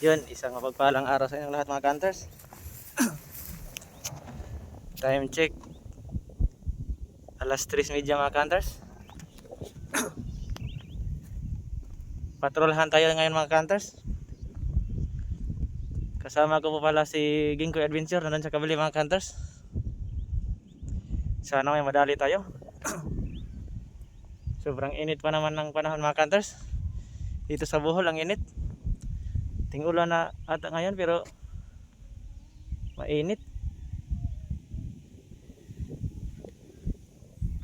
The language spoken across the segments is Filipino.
Yun, isang mapagpalang araw sa inyong lahat mga hunters. Time check, alas 3:30 mga hunters. Patrolhan tayo ngayon mga hunters. Kasama ko po pala si Gingkoy Adventure nandun sa kabili mga hunters. Sana may madali tayo. Sobrang init pa naman ng panahon mga hunters. Dito sa Bohol ang init. Ting-ulan na ata ngayon pero mainit.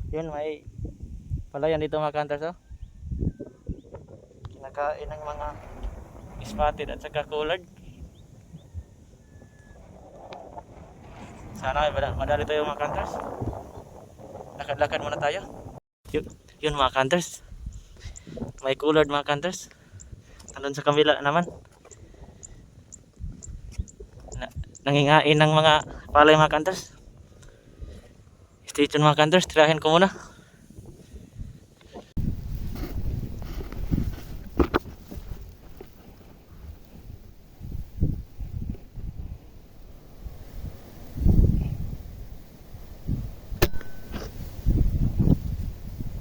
Yun, may palayan dito mga hunters, oh. Kinakain ng mga spotted at saka collared. Sana may madali tayo mga hunters. Lakad-lakad muna tayo. Yun mga hunters, may collared mga hunters. Nandun sa kabila naman, nangingain ng mga palay mga hunters. Stay tuned mga hunters, tirahin ko muna.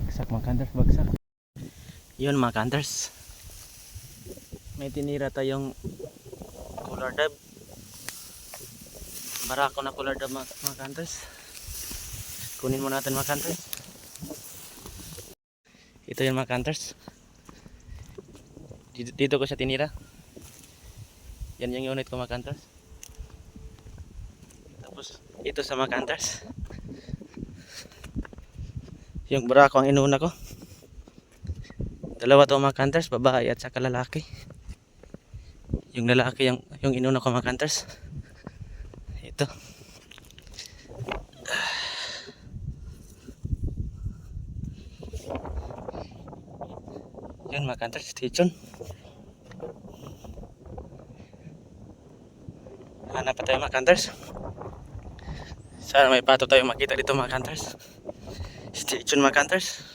Bagsak mga hunters, bagsak. Yun mga hunters, may tinira tayong collar dab. Barako na collar dab mga hunters. Kunin mo natin mga hunters. Ito yun mga hunters. Dito ko siya tinira. Yan yung unit ko mga hunters. Tapos ito sa mga hunters, yung barako ang inuna ko. Dalawa to mga hunters, babae at saka lalaki. Yung lalaki yung inuna ko mga hunters. Ito. Yun mga hunters, stay tuned. Hanap pa tayo mga hunters. Sana may pato tayo makita dito mga hunters. Stay tuned mga hunters.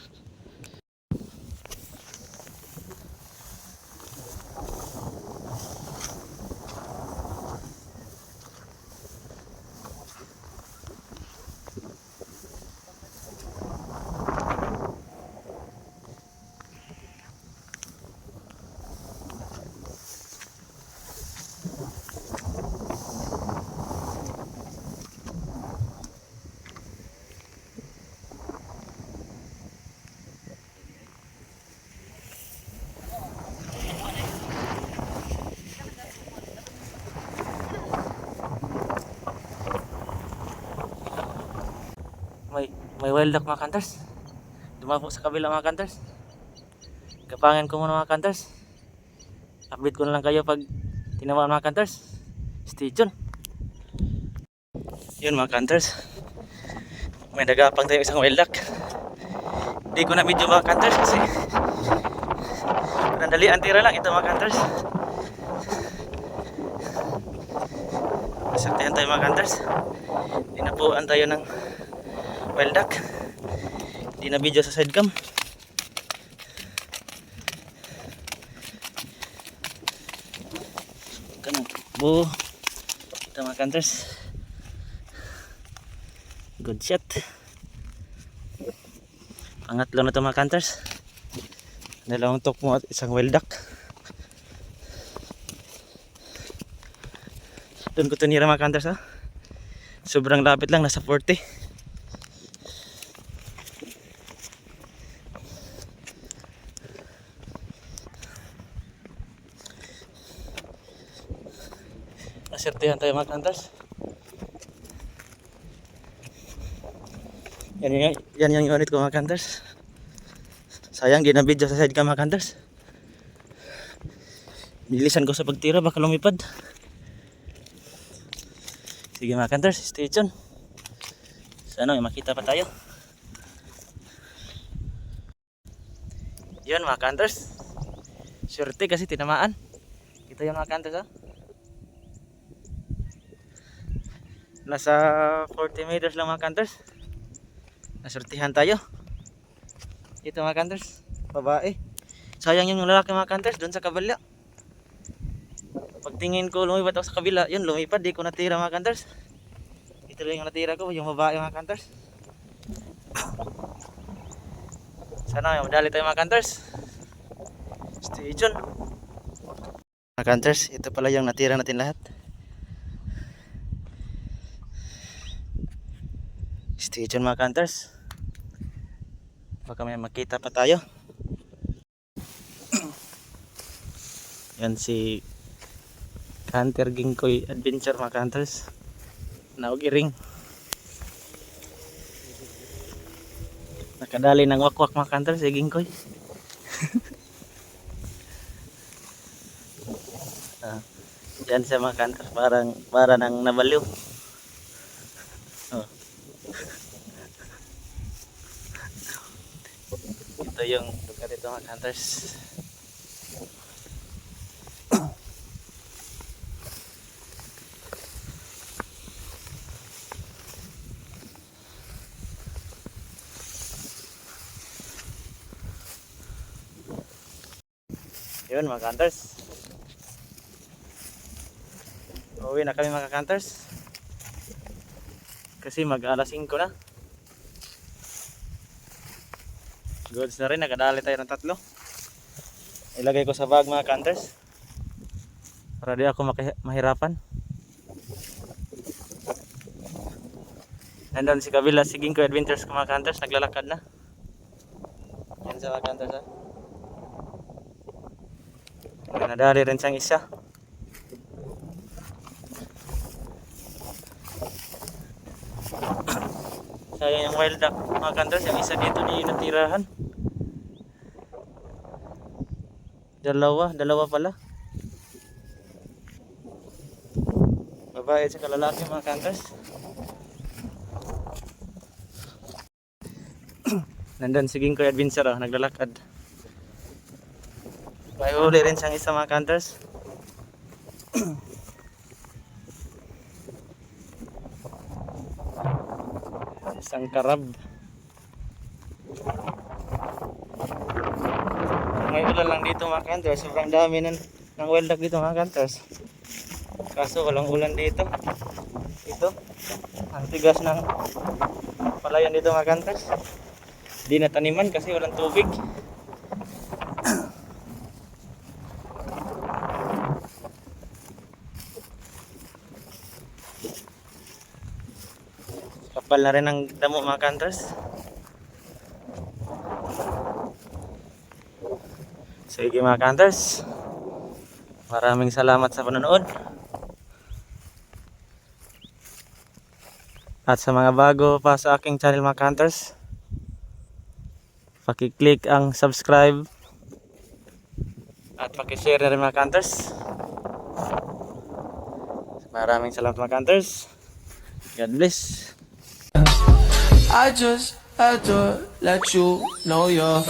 May wild duck mga hunters. Dumabo sa kabila mga hunters. Kapangin ko muna mga hunters. Update ko na lang kayo pag tinamaan mga hunters. Stay tuned. Yun mga hunters, may nagapang tayo isang wild duck. Hindi ko na video mga hunters kasi nandalian tira lang ito mga hunters. Masaktihan tayo mga hunters. Dinapuan tayo ng wild duck. Hindi na video sa side cam. Kanang bu. Ito mga hunters. Good shot. Pangatlo na ito mga hunters. Dalawang tokmo at isang wild duck. Doon ko tinira mga hunters, ha. Sobrang lapit lang, nasa 40. Nasertihan tayo mga hunters. Yan yung unit ko mga hunters. Sayang di na video sa side cam mga hunters. Bilisan ko sa pagtira baka lumipad. Sige mga hunters, stay tuned. Sana may makita pa tayo. Yun mga hunters, swerte kasi tinamaan. Ito yung mga hunters, ha. Nasa 40 meters lang mga hunters. Nasurtihan tayo. Ito mga hunters, babae. Sayang yung lalaki mga hunters doon sa kabila. Pag tingin ko lumipat ako sa kabila. Yun, lumipad. Di ko natira mga kanters. Ito lang yung natira ko. Yung babae mga kanters. Sana madali tayo mga kanters. Stay tuned. Mga kanters, ito pala yung natira natin lahat. Stay tuned mga kanters. Baka may makita pa tayo. Yan si Hunter Gingkoy Adventure mga kanters. Naugiring. Nakadali ng wakwak mga kanters si Gingkoy. Yan siya mga kanters, para nang nabaliw. Oh. Ito yung lugar dito mga kanters. Yun mga kanters. Uwi na kami mga kanters. Kasi mag alas 5 na. Goods na rin, nakadali tayo ng 3. Ilagay ko sa bag mga kanters. Para di ako mahirapan. Nandun si kabila, si Gingkoy Adventures ko mga kanters, naglalakad na. Yan sa mga kanters ha. Nadali rin siyang isa. Sayang yung wild duck mga kanters, yung isa dito di natirahan. Dalawa pala. Babae sa kalalaki mga kanters. Nandun si Gingkoy Adventure naglalakad. May huli rin siyang isa mga kanters. Isang karab. May ulan lang dito mga kanters. Sobrang dami ng wild duck dito mga kanters. Kaso walang ulan dito. Ito. Ang tigas ng palayan dito mga kanters. Di na taniman kasi walang tubig. Kapal na rin ang damo mga kanters. Sige mga kanters, maraming salamat sa panonood. At sa mga bago pa sa aking channel mga kanters, paki-click ang subscribe at paki-share na rin mga kanters. Maraming salamat mga kanters. God bless. I just had to let you know you're